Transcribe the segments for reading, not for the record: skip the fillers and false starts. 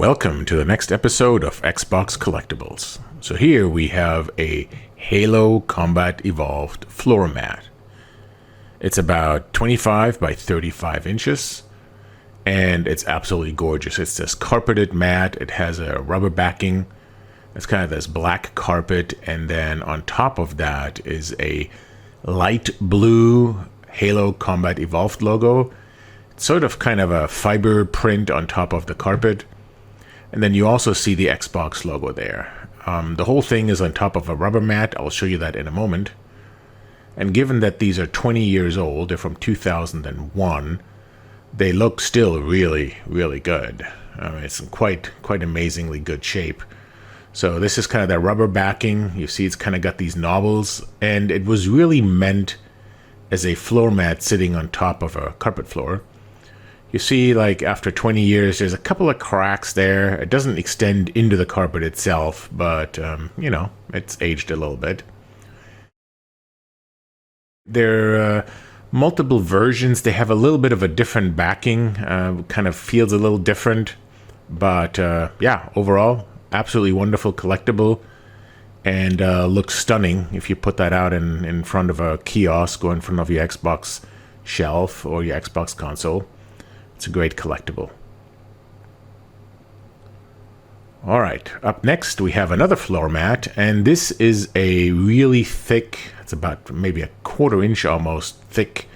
Welcome to the next episode of Xbox Collectibles. So here we have a Halo Combat Evolved floor mat. It's about 25 by 35 inches, and it's absolutely gorgeous. It's this carpeted mat. It has a rubber backing. It's kind of this black carpet, and then on top of that is a light blue Halo Combat Evolved logo. It's sort of kind of a fiber print on top of the carpet. And then you also see the Xbox logo there. The whole thing is on top of a rubber mat. I'll show you that in a moment. And given that these are 20 years old, they're from 2001, they look still really, really good. It's in quite amazingly good shape. So this is kind of that rubber backing. You see it's kind of got these knobbles. And it was really meant as a floor mat sitting on top of a carpet floor. You see, like, after 20 years, there's a couple of cracks there. It doesn't extend into the carpet itself, but, it's aged a little bit. There are multiple versions. They have a little bit of a different backing. Kind of feels a little different. But, overall, absolutely wonderful collectible. And looks stunning if you put that out in front of a kiosk or in front of your Xbox shelf or your Xbox console. It's a great collectible. Alright, up next we have another floor mat, and this is a really thick, it's about maybe a quarter-inch almost thick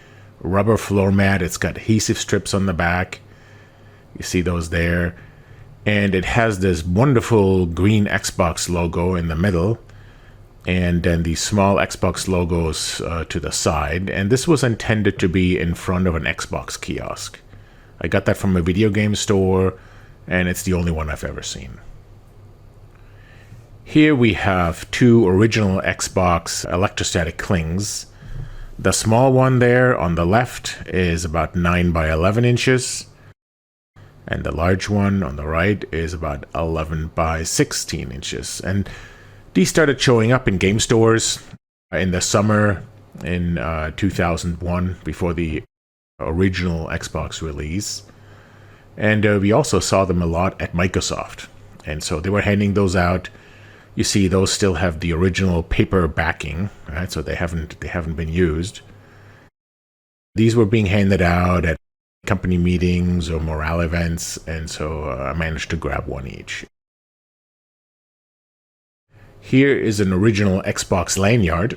rubber floor mat. It's got adhesive strips on the back. You see those there. And it has this wonderful green Xbox logo in the middle, and then these small Xbox logos to the side. And this was intended to be in front of an Xbox kiosk. I got that from a video game store, and it's the only one I've ever seen. Here we have two original Xbox electrostatic clings. The small one there on the left is about 9 by 11 inches, and the large one on the right is about 11 by 16 inches. And these started showing up in game stores in the summer in 2001, before the original Xbox release, and we also saw them a lot at Microsoft, and so they were handing those out. You see those still have the original paper backing, right? So they haven't been used. These were being handed out at company meetings or morale events, and so I managed to grab one each. Here is an original Xbox lanyard.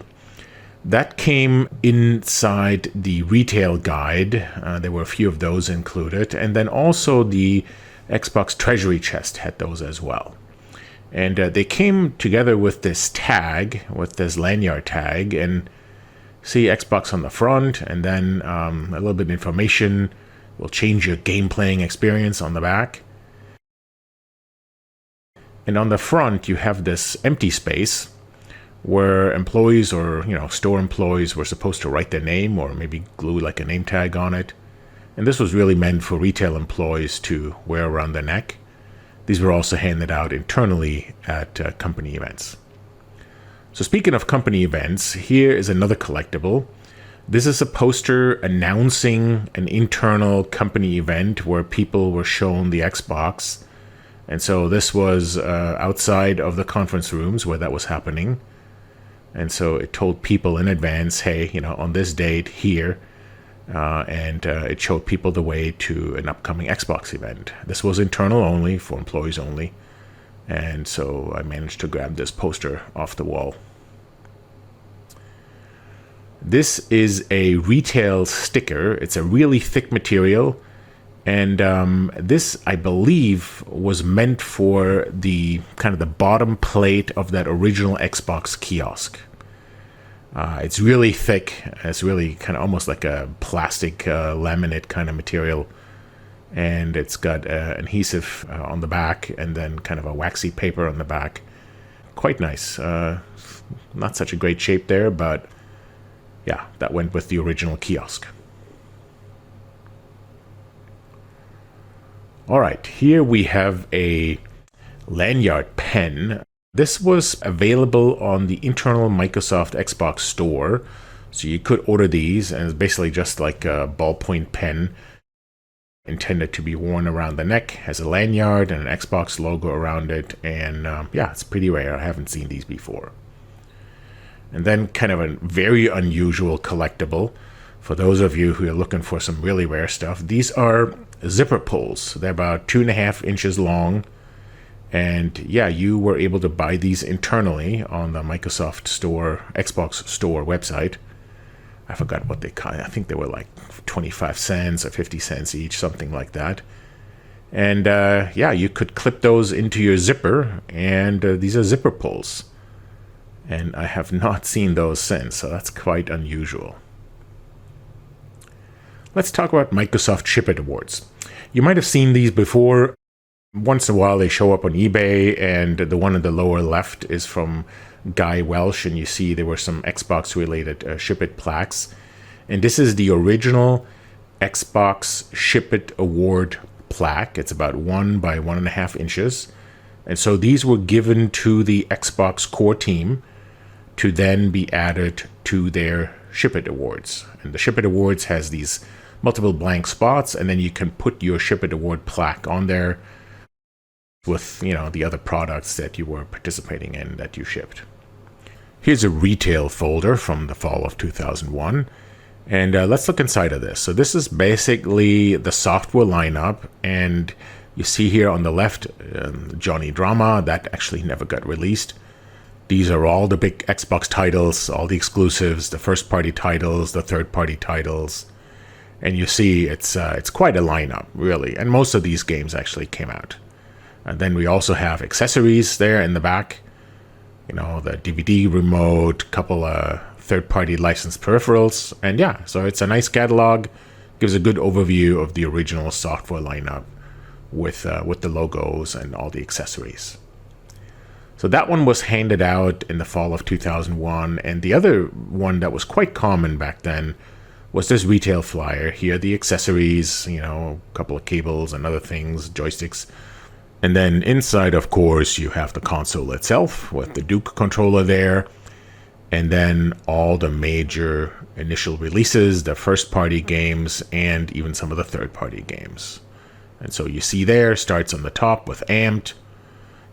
That came inside the retail guide. There were a few of those included. And then also the Xbox Treasury Chest had those as well. And they came together with this tag, with this lanyard tag. And see Xbox on the front, and then a little bit of information. Will change your game playing experience on the back. And on the front, you have this empty space where employees or store employees were supposed to write their name or maybe glue like a name tag on it. And this was really meant for retail employees to wear around their neck. These were also handed out internally at company events. So speaking of company events, here is another collectible. This is a poster announcing an internal company event where people were shown the Xbox. And so this was outside of the conference rooms where that was happening. And so it told people in advance, hey, on this date here, and it showed people the way to an upcoming Xbox event. This was internal only, for employees only. And so I managed to grab this poster off the wall. This is a retail sticker. It's a really thick material. And this, I believe, was meant for the kind of the bottom plate of that original Xbox kiosk. It's really thick. It's really kind of almost like a plastic laminate kind of material. And it's got adhesive on the back and then kind of a waxy paper on the back. Quite nice. Not such a great shape there, but yeah, that went with the original kiosk. Alright, here we have a lanyard pen. This was available on the internal Microsoft Xbox store, so you could order these, and it's basically just like a ballpoint pen. intended to be worn around the neck, has a lanyard and an Xbox logo around it, and yeah, it's pretty rare. I haven't seen these before. And then kind of a very unusual collectible for those of you who are looking for some really rare stuff. These are zipper pulls. They're about 2.5 inches long, and yeah, you were able to buy these internally on the Microsoft Store, Xbox Store website. I forgot what they cost. I think they were like 25 cents or 50 cents each, something like that. And yeah, you could clip those into your zipper, and these are zipper pulls. And I have not seen those since, so that's quite unusual. Let's talk about Microsoft Ship It Awards. You might have seen these before. Once in a while they show up on eBay, and the one in the lower left is from Guy Welsh, and you see there were some Xbox related Ship It plaques. And this is the original Xbox Ship It Award plaque. It's about 1 by 1.5 inches. And so these were given to the Xbox core team to then be added to their Ship It Awards. And the Ship It Awards has these multiple blank spots, and then you can put your Ship It Award plaque on there with, you know, the other products that you were participating in that you shipped. Here's a retail folder from the fall of 2001. And let's look inside of this. So this is basically the software lineup, and you see here on the left, Johnny Drama, that actually never got released. These are all the big Xbox titles, all the exclusives, the first-party titles, the third-party titles. And you see it's quite a lineup, really. And most of these games actually came out. And then we also have accessories there in the back. You know, the DVD remote, couple of third-party licensed peripherals. And yeah, so it's a nice catalog. Gives a good overview of the original software lineup with the logos and all the accessories. So that one was handed out in the fall of 2001. And the other one that was quite common back then was this retail flyer. Here, the accessories, you know, a couple of cables and other things, joysticks. And then inside, of course, you have the console itself with the Duke controller there. And then all the major initial releases, the first-party games, and even some of the third-party games. And so you see there, starts on the top with Amped,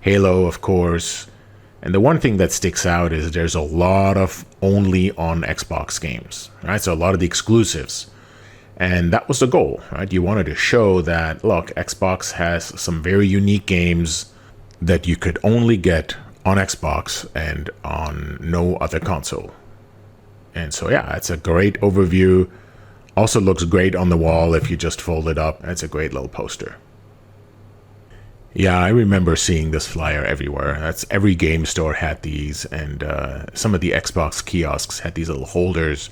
Halo, of course. And the one thing that sticks out is there's a lot of only on Xbox games, right? So a lot of the exclusives. And that was the goal, right? You wanted to show that, look, Xbox has some very unique games that you could only get on Xbox and on no other console. And so, yeah, it's a great overview. Also looks great on the wall if you just fold it up. It's a great little poster. Yeah, I remember seeing this flyer everywhere. That's every game store had these, and some of the Xbox kiosks had these little holders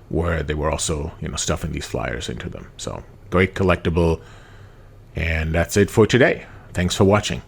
where they were also, you know, stuffing these flyers into them. So, great collectible. And that's it for today. Thanks for watching.